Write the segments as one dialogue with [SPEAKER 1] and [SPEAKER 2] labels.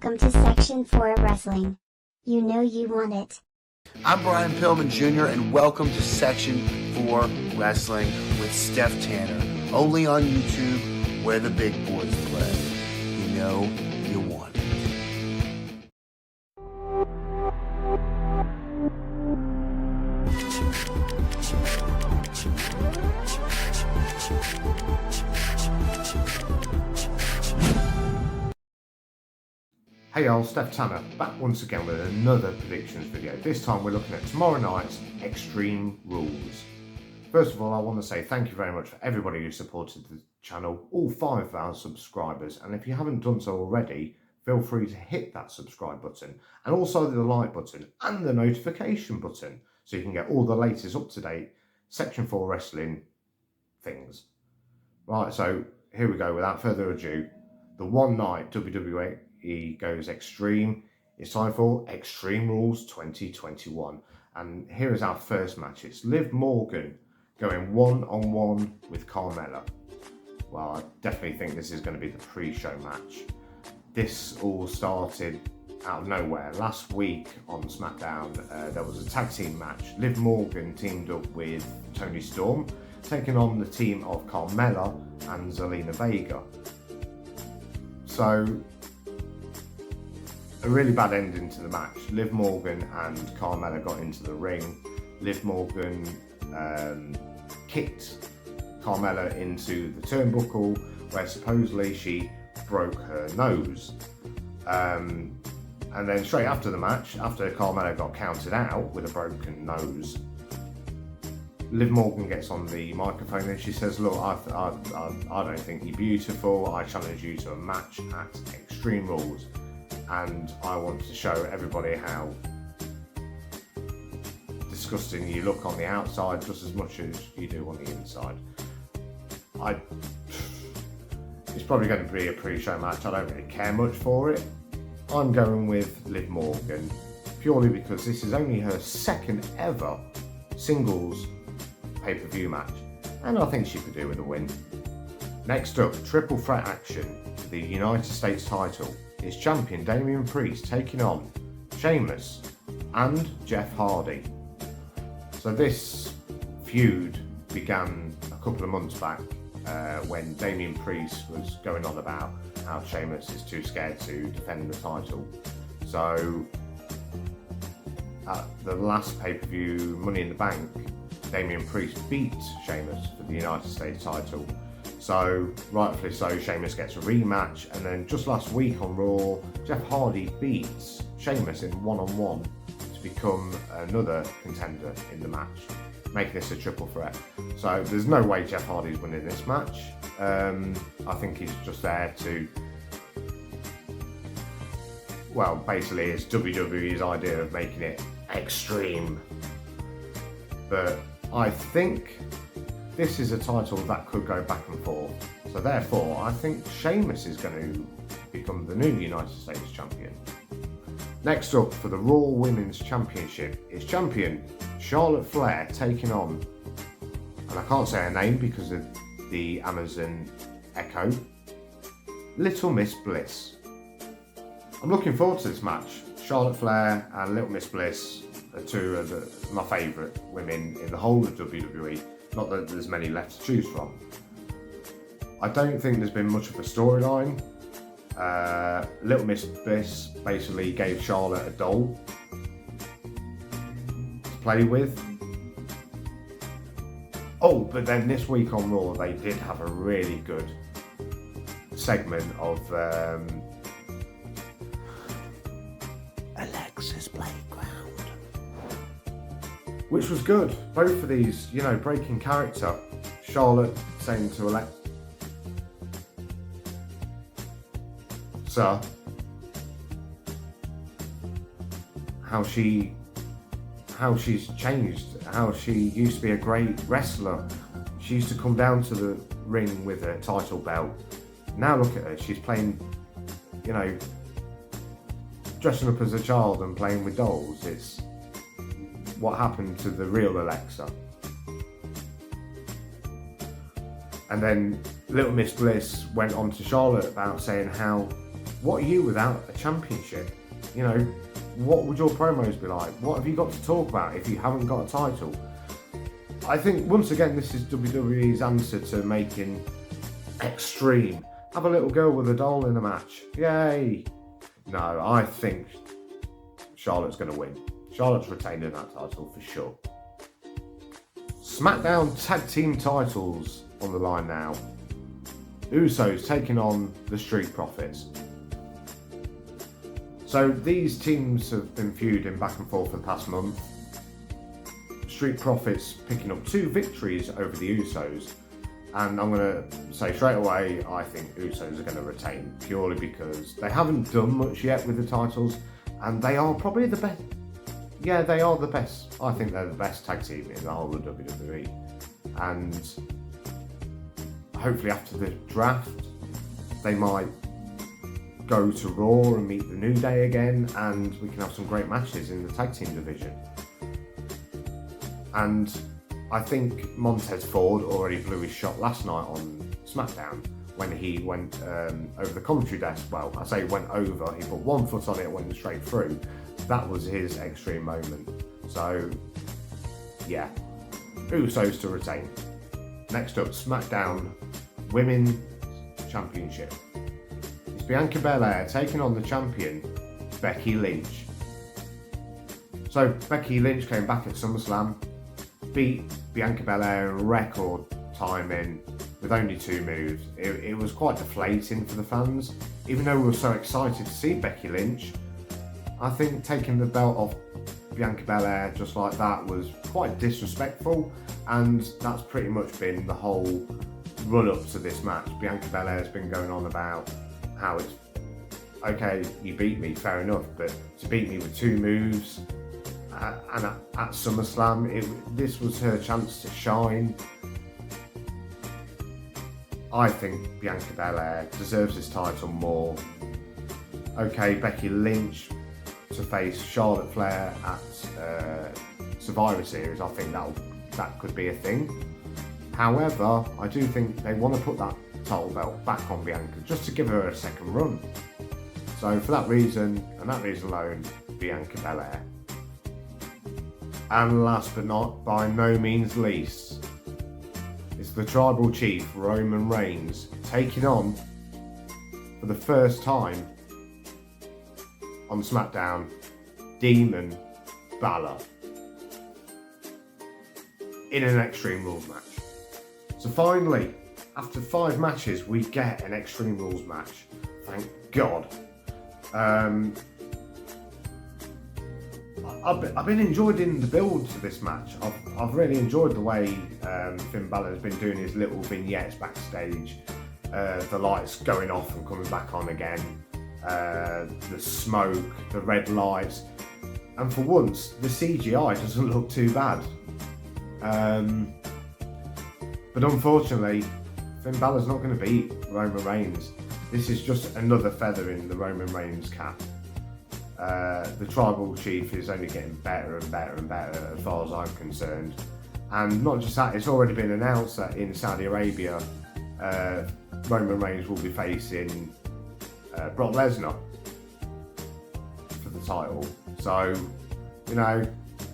[SPEAKER 1] Welcome to Section 4 Wrestling. You know you want it.
[SPEAKER 2] I'm Brian Pillman Jr. and welcome to Section 4 Wrestling with Steph Tanner. Only on YouTube where the big boys play. You know you want it.
[SPEAKER 3] Hey y'all, Steph Tanner, back once again with another predictions video. This time we're looking at tomorrow night's Extreme Rules. First of all, I want to say thank you very much for everybody who supported the channel, all 5 of our subscribers, and if you haven't done so already, feel free to hit that subscribe button, and also the like button, and the notification button, so you can get all the latest up-to-date Section 4 Wrestling things. Right, so here we go, without further ado, the one night WWE goes extreme. It's time for Extreme Rules 2021, and here is our first match. It's Liv Morgan going one-on-one with Carmella. Well, I definitely think this is going to be the pre-show match. This all started out of nowhere. Last week on SmackDown, there was a tag team match. Liv Morgan teamed up with Toni Storm, taking on the team of Carmella and Zelina Vega. So, a really bad ending to the match. Liv Morgan and Carmella got into the ring. Liv Morgan kicked Carmella into the turnbuckle where supposedly she broke her nose. And then straight after the match, after Carmella got counted out with a broken nose, Liv Morgan gets on the microphone and she says, look, I don't think you're beautiful. I challenge you to a match at Extreme Rules. And I want to show everybody how disgusting you look on the outside just as much as you do on the inside. It's probably going to be a pre-show match. I don't really care much for it. I'm going with Liv Morgan purely because this is only her second ever singles pay-per-view match, and I think she could do with a win. Next up, triple threat action for the United States title. It's champion Damian Priest taking on Sheamus and Jeff Hardy. So this feud began a couple of months back when Damian Priest was going on about how Sheamus is too scared to defend the title. So at the last pay-per-view, Money in the Bank, Damian Priest beat Sheamus for the United States title. So, rightfully so, Sheamus gets a rematch, and then just last week on Raw, Jeff Hardy beats Sheamus in one-on-one to become another contender in the match, making this a triple threat. So there's no way Jeff Hardy's winning this match. I think he's just there to, well, basically it's WWE's idea of making it extreme. But I think this is a title that could go back and forth. So therefore, I think Sheamus is going to become the new United States champion. Next up for the Raw Women's Championship is champion Charlotte Flair taking on, and I can't say her name because of the Amazon echo, Little Miss Bliss. I'm looking forward to this match. Charlotte Flair and Little Miss Bliss are two of my favourite women in the whole of WWE. Not that there's many left to choose from. I don't think there's been much of a storyline. Little Miss Bliss basically gave Charlotte a doll to play with. Oh, but then this week on Raw, they did have a really good segment of Alexa's Playground, which was good. Both of these, you know, breaking character. Charlotte saying to Alexa, how she's changed, how she used to be a great wrestler. She used to come down to the ring with a title belt. Now look at her, she's playing, you know, dressing up as a child and playing with dolls. It's what happened to the real Alexa. And then Little Miss Bliss went on to Charlotte about saying how what are you without a championship? You know, what would your promos be like? What have you got to talk about if you haven't got a title? I think, once again, this is WWE's answer to making Extreme. Have a little girl with a doll in a match. Yay! No, I think Charlotte's going to win. Charlotte's retaining that title for sure. SmackDown Tag Team titles on the line now. Usos taking on the Street Profits. So these teams have been feuding back and forth for the past month. Street Profits picking up 2 victories over the Usos. And I'm going to say straight away, I think Usos are going to retain, purely because they haven't done much yet with the titles, and they are probably the best. Yeah, they are the best. I think they're the best tag team in the whole of WWE. And hopefully after the draft, they might go to Raw and meet the New Day again, and we can have some great matches in the tag team division. And I think Montez Ford already blew his shot last night on SmackDown when he went over the commentary desk. Well, I say went over, he put one foot on it and went straight through. That was his Extreme moment. So, yeah, Usos to retain. Next up, SmackDown Women's Championship. It's Bianca Belair taking on the champion, Becky Lynch. So, Becky Lynch came back at SummerSlam, beat Bianca Belair in record timing with only 2 moves. It was quite deflating for the fans. Even though we were so excited to see Becky Lynch, I think taking the belt off Bianca Belair just like that was quite disrespectful, and that's pretty much been the whole run-up to this match. Bianca Belair's been going on about how it's, okay, you beat me, fair enough, but to beat me with 2 moves and at SummerSlam, this was her chance to shine. I think Bianca Belair deserves this title more. Okay, Becky Lynch to face Charlotte Flair at Survivor Series, I think that could be a thing. However, I do think they want to put that title belt back on Bianca just to give her a second run. So for that reason, and that reason alone, Bianca Belair. And last but not by no means least, it's the Tribal Chief Roman Reigns taking on, for the first time on SmackDown, Demon Balor in an Extreme Rules match. So finally, after 5 matches, we get an Extreme Rules match. Thank God. I've been enjoying the build to this match. I've really enjoyed the way Finn Balor has been doing his little vignettes backstage. The lights going off and coming back on again. The smoke, the red lights. And for once, the CGI doesn't look too bad. But unfortunately, Finn Balor's not going to beat Roman Reigns. This is just another feather in the Roman Reigns cap. The Tribal Chief is only getting better and better and better as far as I'm concerned. And not just that, it's already been announced that in Saudi Arabia, Roman Reigns will be facing Brock Lesnar for the title. So, you know,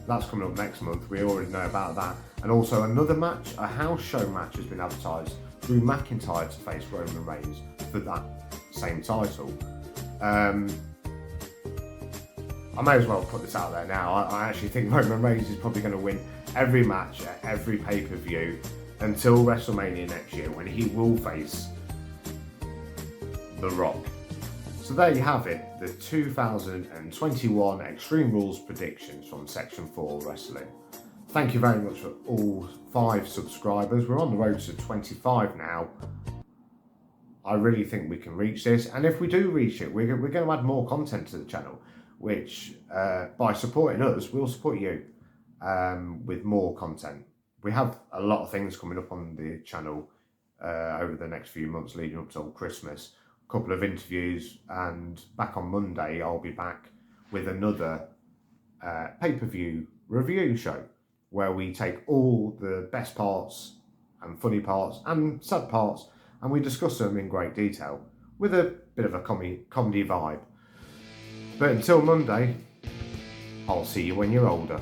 [SPEAKER 3] that's coming up next month. We already know about that. And also another match, a house show match, has been advertised. Drew McIntyre to face Roman Reigns for that same title. I may as well put this out there now. I actually think Roman Reigns is probably going to win every match at every pay-per-view until WrestleMania next year, when he will face The Rock. So there you have it, the 2021 Extreme Rules predictions from Section 4 Wrestling. Thank you very much for all 5 subscribers. We're on the road to 25 now. I really think we can reach this, and if we do reach it, we're going to add more content to the channel, which by supporting us, we'll support you with more content. We have a lot of things coming up on the channel over the next few months leading up to Christmas. A couple of interviews, and back on Monday I'll be back with another pay-per-view review show where we take all the best parts and funny parts and sad parts and we discuss them in great detail with a bit of a comedy vibe. But until Monday, I'll see you when you're older.